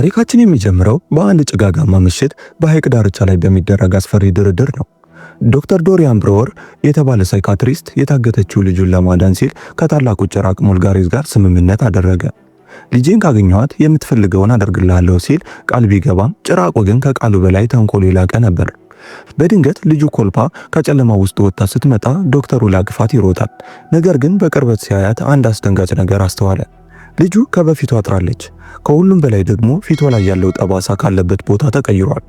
ታሪካችን የሚጀምረው በአንድ ጭጋጋማ ምሽት በሐይቅ ዳርቻ ላይ በሚደረግ አስፈሪ ድርድር ነው። ዶክተር ዶሪያን ብሮወር የተባለ ሳይካትሪስት የታገተችው ልጁን ለማዳን ሲል ከታላቁ ጭራቅ ሞልጋሬዝ ጋር ስምምነት አደረገ። ልጄን ካገኘኋት የምትፈልገውን አደርግልሃለሁ ሲል ቃል ቢገባም ጭራቁ ግን ከቃሉ በላይ ተንኮል የላቀ ነበር። በድንገት ልጁ ኮልፓ ከጨለማ ውስጥ ወጥታ ስትመጣ ዶክተሩ ላቅፋት ይሮጣል። ነገር ግን በቅርበት ሲያያት አንድ አስደንጋጭ ነገር አስተዋለ። ልጁ ከበፊቱ አጥራለች። ከሁሉም በላይ ደግሞ ፊቷ ላይ ያለው ጠባሳ ካለበት ቦታ ተቀይሯል።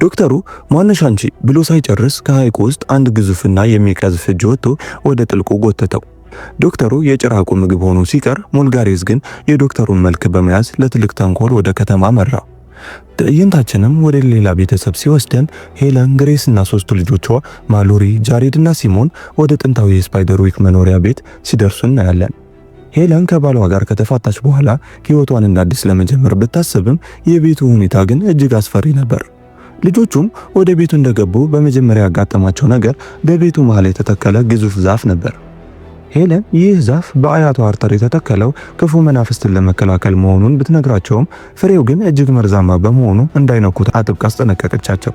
ዶክተሩ ማነሽ አንቺ ብሎ ሳይጨርስ ከሐይቁ ውስጥ አንድ ግዙፍና የሚቀዝፍ እጅ ወጥቶ ወደ ጥልቁ ጎተተው። ዶክተሩ የጭራቁ ምግብ ሆኖ ሲቀር፣ ሞልጋሬዝ ግን የዶክተሩን መልክ በመያዝ ለትልቅ ተንኮል ወደ ከተማ መራ። ትዕይንታችንም ወደ ሌላ ቤተሰብ ሲወስደን ሄለን፣ ግሬስ እና ሶስቱ ልጆቿ ማሎሪ፣ ጃሬድ እና ሲሞን ወደ ጥንታዊ የስፓይደርዊክ መኖሪያ ቤት ሲደርሱ እናያለን። ሄለን ከባሏ ጋር ከተፋታች በኋላ ሕይወቷን እንደ አዲስ ለመጀመር ብታስብም የቤቱ ሁኔታ ግን እጅግ አስፈሪ ነበር። ልጆቹም ወደ ቤቱ እንደገቡ በመጀመሪያ ያጋጠማቸው ነገር በቤቱ መሃል የተተከለ ግዙፍ ዛፍ ነበር። ሄለን ይህ ዛፍ በአያቷ አርተር የተተከለው ክፉ መናፍስትን ለመከላከል መሆኑን ብትነግራቸውም ፍሬው ግን እጅግ መርዛማ በመሆኑ እንዳይነኩት አጥብቃ አስጠነቀቀቻቸው።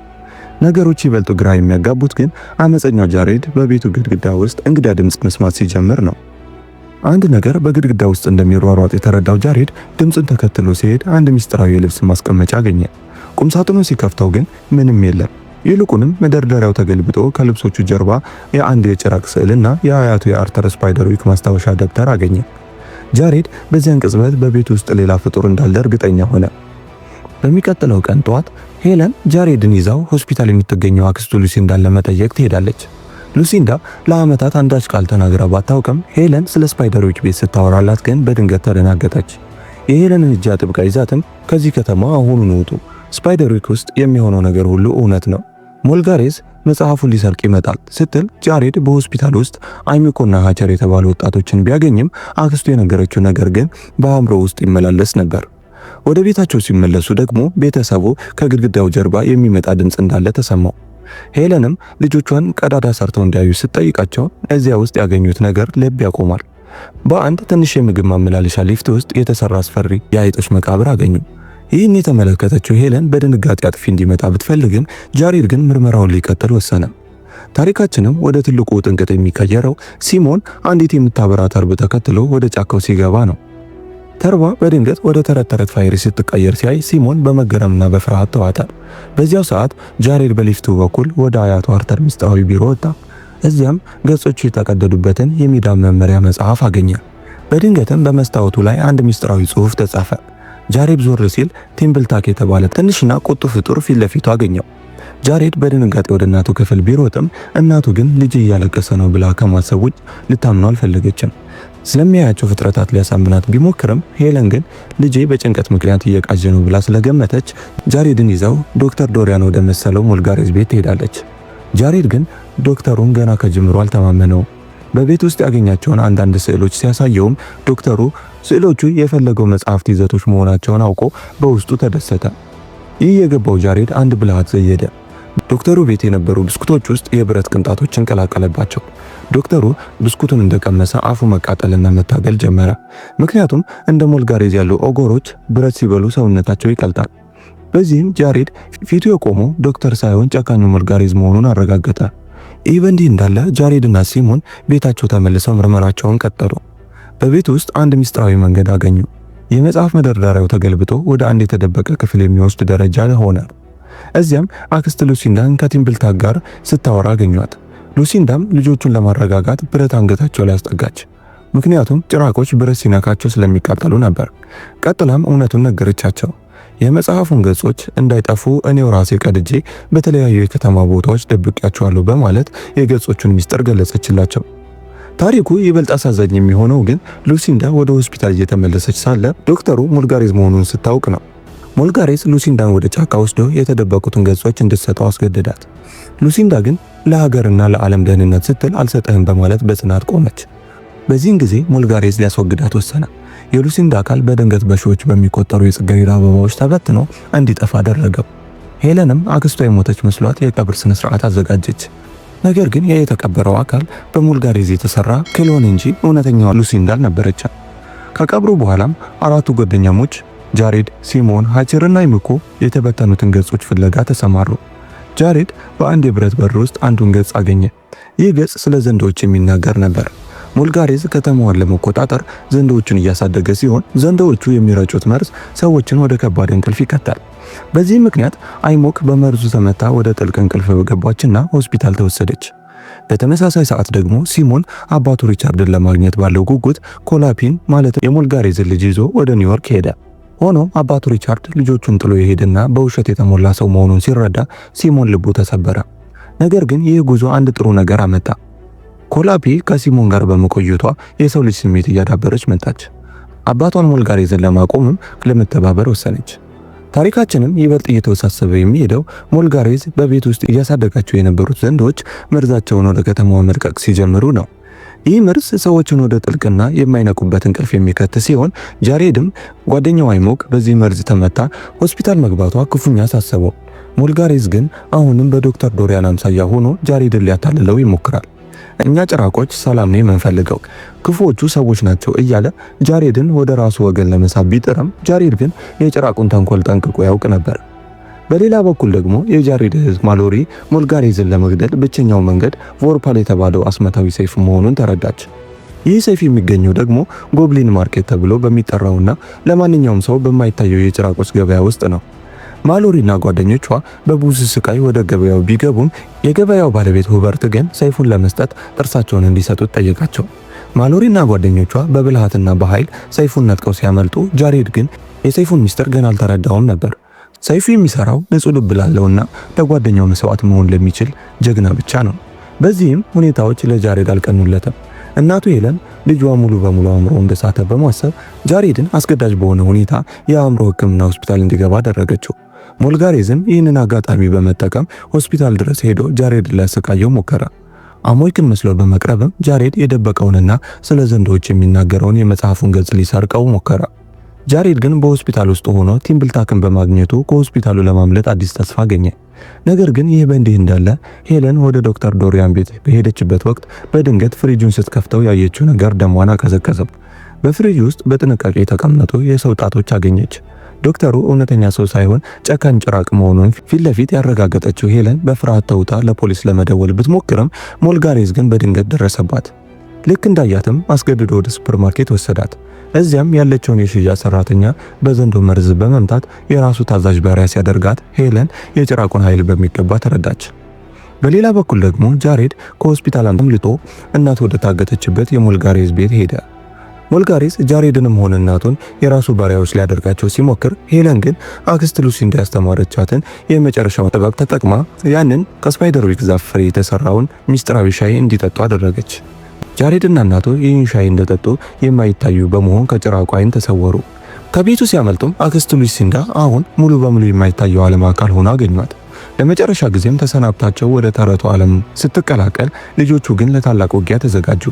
ነገሮች ይበልጡ ግራ የሚያጋቡት ግን አመፀኛው ጃሬድ በቤቱ ግድግዳ ውስጥ እንግዳ ድምፅ መስማት ሲጀምር ነው። አንድ ነገር በግድግዳ ውስጥ እንደሚሯሯጥ የተረዳው ጃሬድ ድምፁን ተከትሎ ሲሄድ አንድ ምስጢራዊ የልብስ ማስቀመጫ አገኘ። ቁምሳጥኑን ሲከፍተው ግን ምንም የለም። ይልቁንም መደርደሪያው ተገልብጦ ከልብሶቹ ጀርባ የአንድ የጭራቅ ስዕልና የአያቱ የአርተር ስፓይደርዊክ ማስታወሻ ደብተር አገኘ። ጃሬድ በዚያን ቅጽበት በቤት ውስጥ ሌላ ፍጡር እንዳለ እርግጠኛ ሆነ። በሚቀጥለው ቀን ጠዋት ሄለን ጃሬድን ይዛው ሆስፒታል የምትገኘው አክስቱ ሉሲንዳን ለመጠየቅ ትሄዳለች። ሉሲንዳ ለዓመታት አንዳች ቃል ተናግራ ባታውቅም ሄለን ስለ ስፓይደሮች ቤት ስታወራላት ግን በድንገት ተደናገጠች። የሄለንን እጅ አጥብቃ ይዛትም ከዚህ ከተማ አሁኑን ውጡ፣ ስፓይደርዊክ ውስጥ የሚሆነው ነገር ሁሉ እውነት ነው፣ ሞልጋሬዝ መጽሐፉን ሊሰርቅ ይመጣል ስትል ጃሬድ በሆስፒታል ውስጥ አይሚኮና ሃቸር የተባሉ ወጣቶችን ቢያገኝም አክስቱ የነገረችው ነገር ግን በአእምሮ ውስጥ ይመላለስ ነበር። ወደ ቤታቸው ሲመለሱ ደግሞ ቤተሰቡ ከግድግዳው ጀርባ የሚመጣ ድምፅ እንዳለ ተሰማው። ሄለንም ልጆቿን ቀዳዳ ሰርተው እንዲያዩ ስትጠይቃቸው እዚያ ውስጥ ያገኙት ነገር ልብ ያቆማል። በአንድ ትንሽ የምግብ ማመላለሻ ሊፍት ውስጥ የተሰራ አስፈሪ የአይጦች መቃብር አገኙ። ይህን የተመለከተችው ሄለን በድንጋጤ አጥፊ እንዲመጣ ብትፈልግም ጃሬድ ግን ምርመራውን ሊቀጥል ወሰነ። ታሪካችንም ወደ ትልቁ ጥንቅጥ የሚቀየረው ሲሞን አንዲት የምታበራ ተርብ ተከትሎ ወደ ጫካው ሲገባ ነው። ተርባ በድንገት ወደ ተረት ተረት ፋይሪ ስትቀየር ሲያይ ሲሞን በመገረምና በፍርሃት ተዋጣ። በዚያው ሰዓት ጃሬድ በሊፍቱ በኩል ወደ አያቱ አርተር ምስጢራዊ ቢሮ ወጣ። እዚያም ገጾቹ የተቀደዱበትን የሚዳም መመሪያ መጽሐፍ አገኘ። በድንገትም በመስታወቱ ላይ አንድ ምስጢራዊ ጽሑፍ ተጻፈ። ጃሬድ ዞር ሲል ቲምብልታክ የተባለ ትንሽና ቁጡ ፍጡር ፊት ለፊቱ አገኘው። ጃሬድ በድንጋጤ ወደ እናቱ ክፍል ቢሮጥም እናቱ ግን ልጅ እያለቀሰ ነው ብላ ከማሰብ ውጭ ልታምነው አልፈለገችም። ስለሚያያቸው ፍጥረታት ሊያሳምናት ቢሞክርም ሄለን ግን ልጄ በጭንቀት ምክንያት እየቃዠ ነው ብላ ስለገመተች ጃሬድን ይዘው ዶክተር ዶሪያን ወደ መሰለው ሞልጋሬዝ ቤት ትሄዳለች። ጃሬድ ግን ዶክተሩን ገና ከጅምሩ አልተማመነው። በቤት ውስጥ ያገኛቸውን አንዳንድ ስዕሎች ሲያሳየውም ዶክተሩ ስዕሎቹ የፈለገው መጽሐፍት ይዘቶች መሆናቸውን አውቆ በውስጡ ተደሰተ። ይህ የገባው ጃሬድ አንድ ብልሃት ዘየደ። ዶክተሩ ቤት የነበሩ ብስኩቶች ውስጥ የብረት ቅንጣቶችን ቀላቀለባቸው። ዶክተሩ ብስኩቱን እንደቀመሰ አፉ መቃጠልና መታገል ጀመረ። ምክንያቱም እንደ ሞልጋሬዝ ያሉ ኦጎሮች ብረት ሲበሉ ሰውነታቸው ይቀልጣል። በዚህም ጃሬድ ፊቱ የቆመው ዶክተር ሳይሆን ጨካኙ ሞልጋሬዝ መሆኑን አረጋገጠ። ይህ በእንዲህ እንዳለ ጃሬድና ሲሞን ቤታቸው ተመልሰው ምርመራቸውን ቀጠሉ። በቤት ውስጥ አንድ ምስጢራዊ መንገድ አገኙ። የመጽሐፍ መደርደሪያው ተገልብጦ ወደ አንድ የተደበቀ ክፍል የሚወስድ ደረጃ ሆነ። እዚያም አክስት ሉሲንዳን ከቲምብልታክ ጋር ስታወራ አገኟት። ሉሲንዳም ልጆቹን ለማረጋጋት ብረት አንገታቸው ላይ አስጠጋች። ምክንያቱም ጭራቆች ብረት ሲነካቸው ስለሚቃጠሉ ነበር። ቀጥላም እውነቱን ነገረቻቸው። የመጽሐፉን ገጾች እንዳይጠፉ እኔው ራሴ ቀድጄ በተለያዩ የከተማ ቦታዎች ደብቄያቸዋለሁ በማለት የገጾቹን ሚስጥር ገለጸችላቸው። ታሪኩ ይበልጥ አሳዛኝ የሚሆነው ግን ሉሲንዳ ወደ ሆስፒታል እየተመለሰች ሳለ ዶክተሩ ሞልጋሬዝ መሆኑን ስታውቅ ነው። ሞልጋሬዝ ሉሲንዳን ወደ ጫካ ወስዶ የተደበቁትን ገጾች እንድትሰጠው አስገደዳት። ሉሲንዳ ግን ለሀገርና ለዓለም ደህንነት ስትል አልሰጠህም በማለት በጽናት ቆመች። በዚህን ጊዜ ሞልጋሬዝ ሊያስወግዳት ወሰነ። የሉሲንዳ አካል በድንገት በሺዎች በሚቆጠሩ የጽጌረዳ አበባዎች ተበትኖ እንዲጠፋ አደረገው። ሄለንም አክስቷ የሞተች መስሏት የቀብር ስነ ስርዓት አዘጋጀች። ነገር ግን ያ የተቀበረው አካል በሞልጋሬዝ የተሰራ ክሎን እንጂ እውነተኛዋ ሉሲንዳ አልነበረችም። ከቀብሩ በኋላም አራቱ ጓደኛሞች ጃሬድ፣ ሲሞን፣ ሃቸርና ይምኮ የተበተኑትን ገጾች ፍለጋ ተሰማሩ። ጃሬድ በአንድ የብረት በር ውስጥ አንዱን ገጽ አገኘ። ይህ ገጽ ስለ ዘንዶዎች የሚናገር ነበር። ሞልጋሬዝ ከተማዋን ለመቆጣጠር ዘንዶዎችን እያሳደገ ሲሆን ዘንዶዎቹ የሚረጩት መርዝ ሰዎችን ወደ ከባድ እንቅልፍ ይከታል። በዚህ ምክንያት አይሞክ በመርዙ ተመታ ወደ ጥልቅ እንቅልፍ ገባችና ሆስፒታል ተወሰደች። በተመሳሳይ ሰዓት ደግሞ ሲሞን አባቱ ሪቻርድን ለማግኘት ባለው ጉጉት ኮላፒን ማለት የሞልጋሬዝን ልጅ ይዞ ወደ ኒውዮርክ ሄደ። ሆኖም አባቱ ሪቻርድ ልጆቹን ጥሎ የሄደና በውሸት የተሞላ ሰው መሆኑን ሲረዳ ሲሞን ልቡ ተሰበረ። ነገር ግን ይህ ጉዞ አንድ ጥሩ ነገር አመጣ። ኮላፒ ከሲሞን ጋር በመቆየቷ የሰው ልጅ ስሜት እያዳበረች መጣች። አባቷን ሞልጋሬዝን ለማቆምም ለመተባበር ወሰነች። ታሪካችንም ይበልጥ እየተወሳሰበ የሚሄደው ሞልጋሬዝ በቤት ውስጥ እያሳደጋቸው የነበሩት ዘንዶች መርዛቸውን ወደ ከተማዋ መልቀቅ ሲጀምሩ ነው። ይህ መርዝ ሰዎችን ወደ ጥልቅና የማይነቁበት እንቅልፍ የሚከት ሲሆን ጃሬድም ጓደኛው አይሞክ በዚህ መርዝ ተመታ ሆስፒታል መግባቷ ክፉኛ አሳሰበው። ሞልጋሬዝ ግን አሁንም በዶክተር ዶሪያን አምሳያ ሆኖ ጃሬድን ሊያታልለው ይሞክራል። እኛ ጭራቆች ሰላም ነው የምንፈልገው፣ ክፉዎቹ ሰዎች ናቸው እያለ ጃሬድን ወደ ራሱ ወገን ለመሳብ ቢጥርም ጃሬድ ግን የጭራቁን ተንኮል ጠንቅቆ ያውቅ ነበር። በሌላ በኩል ደግሞ የጃሬድ እህት ማሎሪ ሞልጋሬዝን ለመግደል ብቸኛው መንገድ ቮርፓል የተባለው አስመታዊ ሰይፍ መሆኑን ተረዳች። ይህ ሰይፍ የሚገኘው ደግሞ ጎብሊን ማርኬት ተብሎ በሚጠራውና ለማንኛውም ሰው በማይታየው የጭራቆች ገበያ ውስጥ ነው። ማሎሪና ጓደኞቿ በብዙ ስቃይ ወደ ገበያው ቢገቡም የገበያው ባለቤት ሁበርት ግን ሰይፉን ለመስጠት ጥርሳቸውን እንዲሰጡት ጠየቃቸው። ማሎሪና ጓደኞቿ በብልሃትና በኃይል ሰይፉን ነጥቀው ሲያመልጡ ጃሬድ ግን የሰይፉን ሚስጥር ገና አልተረዳውም ነበር። ሰይፉ የሚሰራው ንጹህ ልብ ላለውና ለጓደኛው መስዋዕት መሆን ለሚችል ጀግና ብቻ ነው። በዚህም ሁኔታዎች ለጃሬድ አልቀኑለትም። እናቱ ሄለን ልጇ ሙሉ በሙሉ አእምሮ እንደሳተ በማሰብ ጃሬድን አስገዳጅ በሆነ ሁኔታ የአእምሮ ሕክምና ሆስፒታል እንዲገባ አደረገችው። ሞልጋሬዝም ይህንን አጋጣሚ በመጠቀም ሆስፒታል ድረስ ሄዶ ጃሬድን ሊያሰቃየው ሞከረ። አሞይክን መስሎ በመቅረብም ጃሬድ የደበቀውንና ስለ ዘንዶዎች የሚናገረውን የመጽሐፉን ገጽ ሊሰርቀው ሞከረ። ጃሬድ ግን በሆስፒታል ውስጥ ሆኖ ቲምብልታክን በማግኘቱ ከሆስፒታሉ ለማምለጥ አዲስ ተስፋ አገኘ። ነገር ግን ይህ በእንዲህ እንዳለ ሄለን ወደ ዶክተር ዶሪያን ቤት በሄደችበት ወቅት በድንገት ፍሪጁን ስትከፍተው ያየችው ነገር ደሟን አቀዘቀዘው። በፍሪጅ ውስጥ በጥንቃቄ የተቀመጡ የሰው ጣቶች አገኘች። ዶክተሩ እውነተኛ ሰው ሳይሆን ጨካኝ ጭራቅ መሆኑን ፊት ለፊት ያረጋገጠችው ሄለን በፍርሃት ተውጣ ለፖሊስ ለመደወል ብትሞክርም ሞልጋሬዝ ግን በድንገት ደረሰባት። ልክ እንዳያትም አስገድዶ ወደ ሱፐርማርኬት ወሰዳት። እዚያም ያለችውን የሽያጭ ሰራተኛ በዘንዶ መርዝ በመምታት የራሱ ታዛዥ ባሪያ ሲያደርጋት ሄለን የጭራቁን ኃይል በሚገባ ተረዳች። በሌላ በኩል ደግሞ ጃሬድ ከሆስፒታል አምልጦ እናቱ ወደ ታገተችበት የሞልጋሬዝ ቤት ሄደ። ሞልጋሬዝ ጃሬድንም ሆነ እናቱን የራሱ ባሪያዎች ሊያደርጋቸው ሲሞክር ሄለን ግን አክስት ሉሲ እንዳስተማረቻትን የመጨረሻውን ጥበብ ተጠቅማ ያንን ከስፓይደርዊክ ዛፍ ፍሬ የተሰራውን ሚስጥራዊ ሻይ እንዲጠጡ አደረገች። ጃሬድና እናቱ ይህን ሻይ እንደጠጡ የማይታዩ በመሆን ከጭራቁ አይን ተሰወሩ። ከቤቱ ሲያመልጡም አክስት ሉሲንዳ አሁን ሙሉ በሙሉ የማይታየው ዓለም አካል ሆና አገኟት። ለመጨረሻ ጊዜም ተሰናብታቸው ወደ ተረቱ ዓለም ስትቀላቀል ልጆቹ ግን ለታላቅ ውጊያ ተዘጋጁ።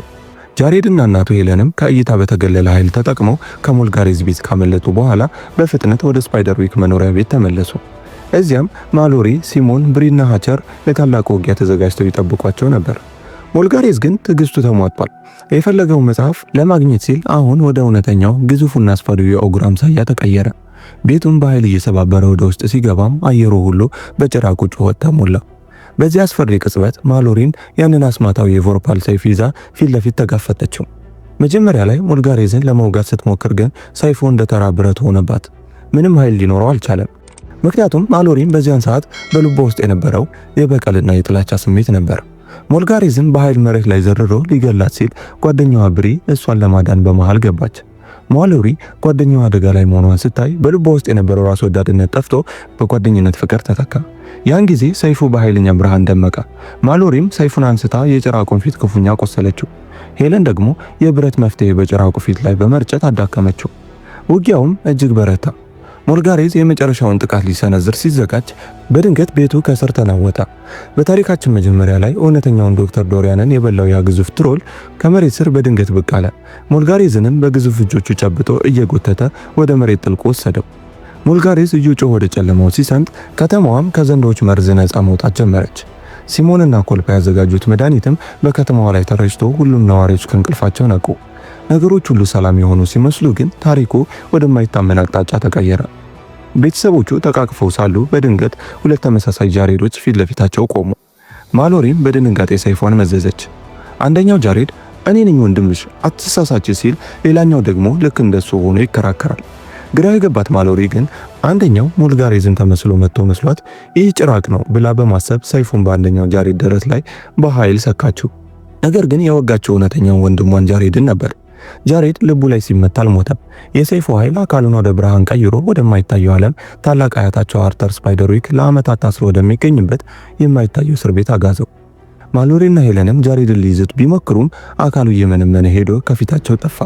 ጃሬድና እናቱ ሄለንም ከእይታ በተገለለ ኃይል ተጠቅመው ከሞልጋሬዝ ቤት ካመለጡ በኋላ በፍጥነት ወደ ስፓይደርዊክ መኖሪያ ቤት ተመለሱ። እዚያም ማሎሪ፣ ሲሞን፣ ብሪና ሃቸር ለታላቅ ውጊያ ተዘጋጅተው ይጠብቋቸው ነበር። ሞልጋሬዝ ግን ትዕግስቱ ተሟጧል። የፈለገው መጽሐፍ ለማግኘት ሲል አሁን ወደ እውነተኛው ግዙፉና አስፈሪው የኦጉር አምሳያ ተቀየረ። ቤቱን በኃይል እየሰባበረ ወደ ውስጥ ሲገባም አየሩ ሁሉ በጭራቁ ጩኸት ተሞላ። በዚህ አስፈሪ ቅጽበት ማሎሪን ያንን አስማታዊ የቮርፓል ሰይፍ ይዛ ፊት ለፊት ተጋፈጠችው። መጀመሪያ ላይ ሞልጋሬዝን ለመውጋት ስትሞክር ግን ሰይፉ እንደ ተራ ብረት ሆነባት። ምንም ኃይል ሊኖረው አልቻለም። ምክንያቱም ማሎሪን በዚያን ሰዓት በልቧ ውስጥ የነበረው የበቀልና የጥላቻ ስሜት ነበር። ሞልጋሬዝን በኃይል መሬት ላይ ዘርሮ ሊገላት ሲል ጓደኛዋ ብሪ እሷን ለማዳን በመሃል ገባች። ማሎሪ ጓደኛዋ አደጋ ላይ መሆኗን ስታይ በልቧ ውስጥ የነበረው ራስ ወዳድነት ጠፍቶ በጓደኝነት ፍቅር ተተካ። ያን ጊዜ ሰይፉ በኃይለኛ ብርሃን ደመቀ። ማሎሪም ሰይፉን አንስታ የጭራቁን ፊት ክፉኛ ቆሰለችው። ሄለን ደግሞ የብረት መፍትሄ በጭራቁ ፊት ላይ በመርጨት አዳከመችው። ውጊያውም እጅግ በረታ። ሞልጋሬዝ የመጨረሻውን ጥቃት ሊሰነዝር ሲዘጋጅ በድንገት ቤቱ ከስር ተናወጠ። በታሪካችን መጀመሪያ ላይ እውነተኛውን ዶክተር ዶሪያንን የበላው ያ ግዙፍ ትሮል ከመሬት ስር በድንገት ብቅ አለ። ሞልጋሬዝንም በግዙፍ እጆቹ ጨብጦ እየጎተተ ወደ መሬት ጥልቆ ወሰደው። ሞልጋሬዝ እየጮኸ ወደ ጨለማው ሲሰምጥ ከተማዋም ከዘንዶች መርዝ ነፃ መውጣት ጀመረች። ሲሞንና ኮልፓ ያዘጋጁት መድኃኒትም በከተማዋ ላይ ተረጭቶ ሁሉም ነዋሪዎች ከእንቅልፋቸው ነቁ። ነገሮች ሁሉ ሰላም የሆኑ ሲመስሉ ግን ታሪኩ ወደማይታመን አቅጣጫ ተቀየረ። ቤተሰቦቹ ተቃቅፈው ሳሉ በድንገት ሁለት ተመሳሳይ ጃሬዶች ፊት ለፊታቸው ቆሙ። ማሎሪም በድንጋጤ ሰይፏን መዘዘች። አንደኛው ጃሬድ እኔ ነኝ ወንድምሽ አትሳሳች ሲል፣ ሌላኛው ደግሞ ልክ እንደሱ ሆኖ ይከራከራል። ግራ የገባት ማሎሪ ግን አንደኛው ሞልጋሬዝን ተመስሎ መጥቶ መስሏት ይህ ጭራቅ ነው ብላ በማሰብ ሰይፉን በአንደኛው ጃሬድ ደረት ላይ በኃይል ሰካችው። ነገር ግን የወጋቸው እውነተኛው ወንድሟን ጃሬድን ነበር። ጃሬድ ልቡ ላይ ሲመታ አልሞተም። የሰይፉ ኃይል አካሉን ወደ ብርሃን ቀይሮ ወደማይታየው ዓለም ታላቅ አያታቸው አርተር ስፓይደርዊክ ለዓመታት ታስሮ ወደሚገኝበት የማይታየው እስር ቤት አጋዘው። ማሎሪና ሄለንም ጃሬድን ሊይዙት ቢሞክሩም አካሉ እየመነመነ ሄዶ ከፊታቸው ጠፋ።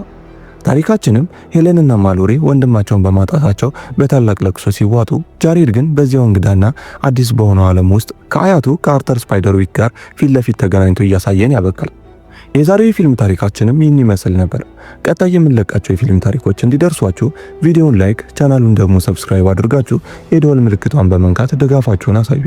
ታሪካችንም ሄለንና ማሎሪ ወንድማቸውን በማጣታቸው በታላቅ ለቅሶ ሲዋጡ፣ ጃሬድ ግን በዚያው እንግዳና አዲስ በሆነው ዓለም ውስጥ ከአያቱ ከአርተር ስፓይደርዊክ ጋር ፊት ለፊት ተገናኝቶ እያሳየን ያበቃል። የዛሬው የፊልም ታሪካችንም ይህን ይመስል ነበር። ቀጣይ የምንለቃቸው የፊልም ታሪኮች እንዲደርሷችሁ ቪዲዮውን ላይክ፣ ቻናሉን ደግሞ ሰብስክራይብ አድርጋችሁ የደወል ምልክቷን በመንካት ድጋፋችሁን አሳዩ።